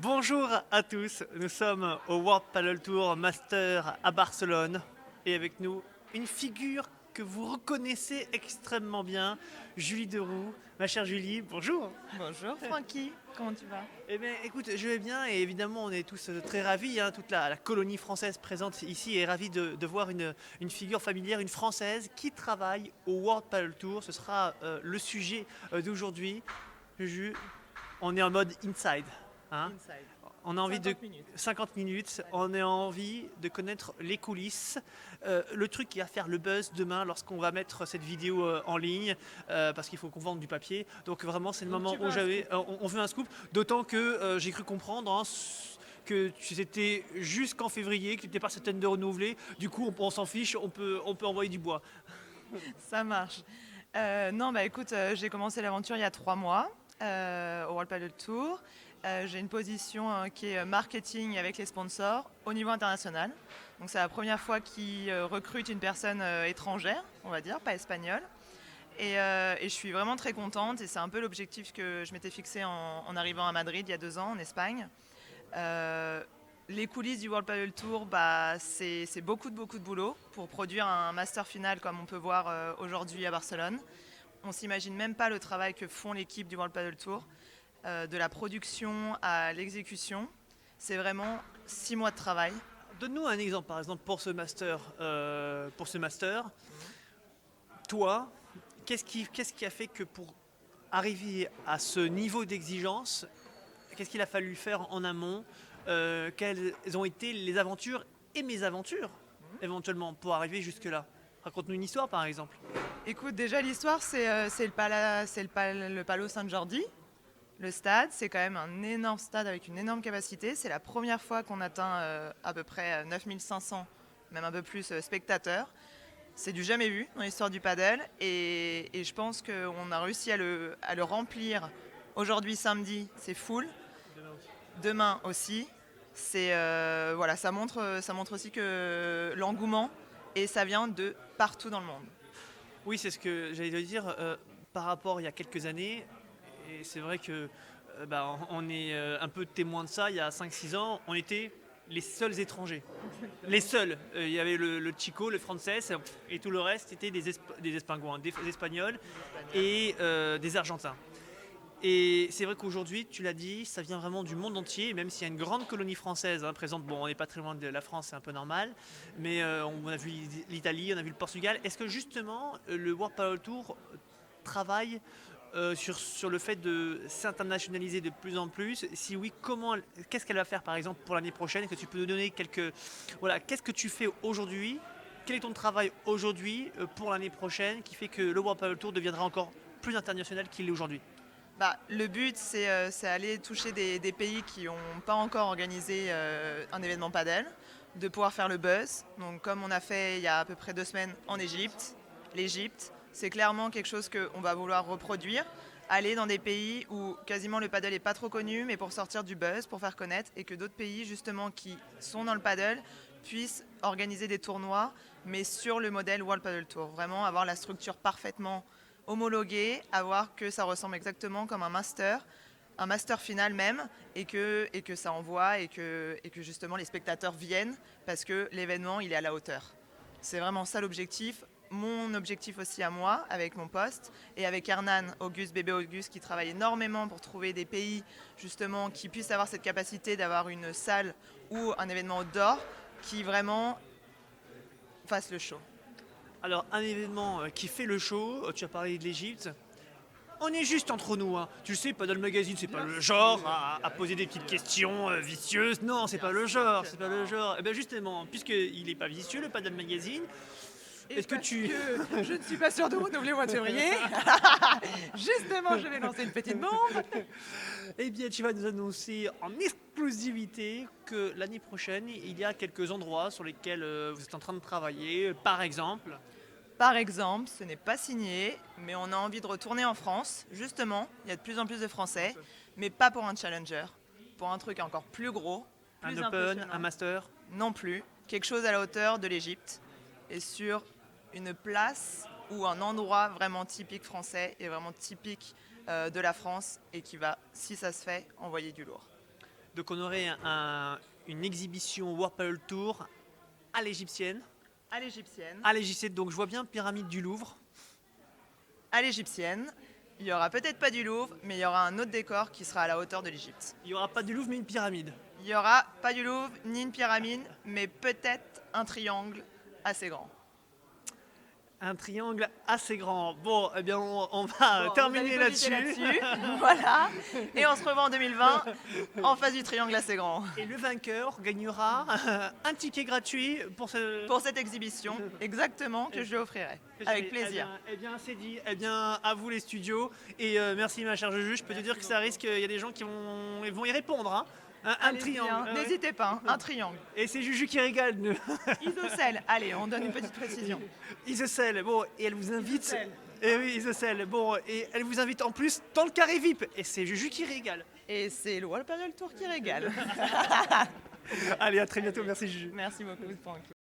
Bonjour à tous, nous sommes au World Paddle Tour Master à Barcelone et avec nous une figure que vous reconnaissez extrêmement bien, Julie Deroux. Ma chère Julie, bonjour. Bonjour Francky, comment tu vas? Eh bien écoute, je vais bien et évidemment on est tous très ravis, hein, toute la colonie française présente ici est ravie de voir une figure familière, une française qui travaille au World Paddle Tour. Ce sera le sujet d'aujourd'hui. Juju, on est en mode inside, hein. Inside. On a envie de 50 minutes. 50 minutes, Allez. on a envie de connaître les coulisses, le truc qui va faire le buzz demain lorsqu'on va mettre cette vidéo en ligne, parce qu'il faut qu'on vende du papier. Donc vraiment c'est le Donc moment tu veux où un j'avais, scoop. on veut un scoop, d'autant que j'ai cru comprendre, hein, que c'était jusqu'en février, que tu n'étais pas certaine de renouveler. Du coup on s'en fiche, on peut envoyer du bois. Ça marche. Non, bah écoute, j'ai commencé l'aventure il y a 3 mois au World Paddle Tour. J'ai une position qui est marketing avec les sponsors au niveau international. Donc c'est la première fois qu'ils recrutent une personne étrangère, on va dire, pas espagnole. Et je suis vraiment très contente et c'est un peu l'objectif que je m'étais fixé en arrivant à Madrid il y a 2 ans, en Espagne. Euh, les coulisses du World Paddle Tour, bah, c'est beaucoup de boulot pour produire un master final comme on peut voir aujourd'hui à Barcelone. On s'imagine même pas le travail que font l'équipe du World Paddle Tour, de la production à l'exécution. C'est vraiment 6 mois de travail. Donne-nous un exemple par exemple pour ce master. Toi, qu'est-ce qui a fait que pour arriver à ce niveau d'exigence, qu'est-ce qu'il a fallu faire en amont, quelles ont été les aventures et mésaventures éventuellement pour arriver jusque-là. Raconte-nous une histoire par exemple. Écoute, déjà l'histoire, c'est le Palo San Jordi. Le stade, c'est quand même un énorme stade avec une énorme capacité. C'est la première fois qu'on atteint à peu près 9500, même un peu plus, spectateurs. C'est du jamais vu dans l'histoire du paddle. Et je pense qu'on a réussi à le remplir. Aujourd'hui, samedi, c'est full. Demain aussi. Voilà, ça montre aussi que l'engouement, et ça vient de partout dans le monde. Oui, c'est ce que j'allais te dire par rapport il y a quelques années. Et c'est vrai que on est un peu témoin de ça. Il y a 5-6 ans, on était les seuls étrangers. Les seuls. Il y avait le Chico, le Français, et tout le reste était des Espingouins, des Espagnols et des Argentins. Et c'est vrai qu'aujourd'hui, tu l'as dit, ça vient vraiment du monde entier, même s'il y a une grande colonie française présente. Bon, on n'est pas très loin de la France, c'est un peu normal, mais on a vu l'Italie, on a vu le Portugal. Est-ce que justement le World Paddle Tour travaille sur le fait de s'internationaliser de plus en plus? Si oui, qu'est-ce qu'elle va faire par exemple pour l'année prochaine? Est-ce que tu peux nous donner voilà, qu'est-ce que tu fais aujourd'hui? Quel est ton travail aujourd'hui pour l'année prochaine qui fait que le World Paddle Tour deviendra encore plus international qu'il l'est aujourd'hui? Bah, le but, c'est aller toucher des pays qui n'ont pas encore organisé un événement padel, de pouvoir faire le buzz. Donc, comme on a fait il y a à peu près 2 semaines en Égypte, l'Égypte, c'est clairement quelque chose qu'on va vouloir reproduire. Aller dans des pays où quasiment le paddle n'est pas trop connu, mais pour sortir du buzz, pour faire connaître, et que d'autres pays justement qui sont dans le paddle puissent organiser des tournois, mais sur le modèle World Paddle Tour. Vraiment avoir la structure parfaitement homologué, à voir que ça ressemble exactement comme un master final même, et que ça envoie, et que justement les spectateurs viennent parce que l'événement il est à la hauteur. C'est vraiment ça l'objectif. Mon objectif aussi à moi, avec mon poste, et avec Hernan, Auguste, bébé Auguste, qui travaille énormément pour trouver des pays justement qui puissent avoir cette capacité d'avoir une salle ou un événement outdoor qui vraiment fasse le show. Alors, un événement qui fait le show, tu as parlé de l'Égypte. On est juste entre nous, hein. Tu le sais, Paddle Magazine, c'est pas le genre à poser des petites questions vicieuses. Non, c'est pas le genre, c'est pas le genre. Et bien justement, puisqu'il est pas vicieux, le Paddle Magazine, Et est-ce que parce tu... que je ne suis pas sûre de renouveler au mois de février, justement, je vais lancer une petite bombe. Eh bien, tu vas nous annoncer en exclusivité que l'année prochaine, il y a quelques endroits sur lesquels vous êtes en train de travailler. Par exemple, Par exemple, ce n'est pas signé, mais on a envie de retourner en France. Justement, il y a de plus en plus de Français, mais pas pour un challenger, pour un truc encore plus gros, un plus Open, un impressionnant. Master. Non plus, quelque chose à la hauteur de l'Égypte et sur une place ou un endroit vraiment typique français et vraiment typique de la France et qui va, si ça se fait, envoyer du lourd. Donc on aurait une exhibition World Paddle Tour à l'égyptienne. À l'égyptienne. À l'égyptienne, donc je vois bien pyramide du Louvre. À l'égyptienne. Il y aura peut-être pas du Louvre, mais il y aura un autre décor qui sera à la hauteur de l'Égypte. Il n'y aura pas du Louvre mais une pyramide. Il n'y aura pas du Louvre ni une pyramide, mais peut-être un triangle assez grand. Un triangle assez grand. Bon, eh bien, on va Bon, terminer vous allez cogiter là-dessus. Voilà. Et on se revoit en 2020 en face du triangle assez grand. Et le vainqueur gagnera un ticket gratuit pour ce. Pour cette exhibition, exactement, que je lui offrirai. Avec plaisir. Eh bien, c'est dit. Eh bien, à vous les studios. Et merci, ma chère Juju. Je peux te dire que ça risque. Il y a des gens qui vont y répondre. Hein. Un Allez-y, triangle. hein. N'hésitez pas, hein. Un triangle. Et c'est Juju qui régale. Isocèle, allez, on donne une petite précision. Isocèle, bon, et elle vous invite. Isocèle. Et oui, Isocèle, bon, et elle vous invite en plus dans le carré VIP. Et c'est Juju qui régale. Et c'est le World Paddle Tour qui régale. Allez, à très bientôt, merci Juju. Merci beaucoup pour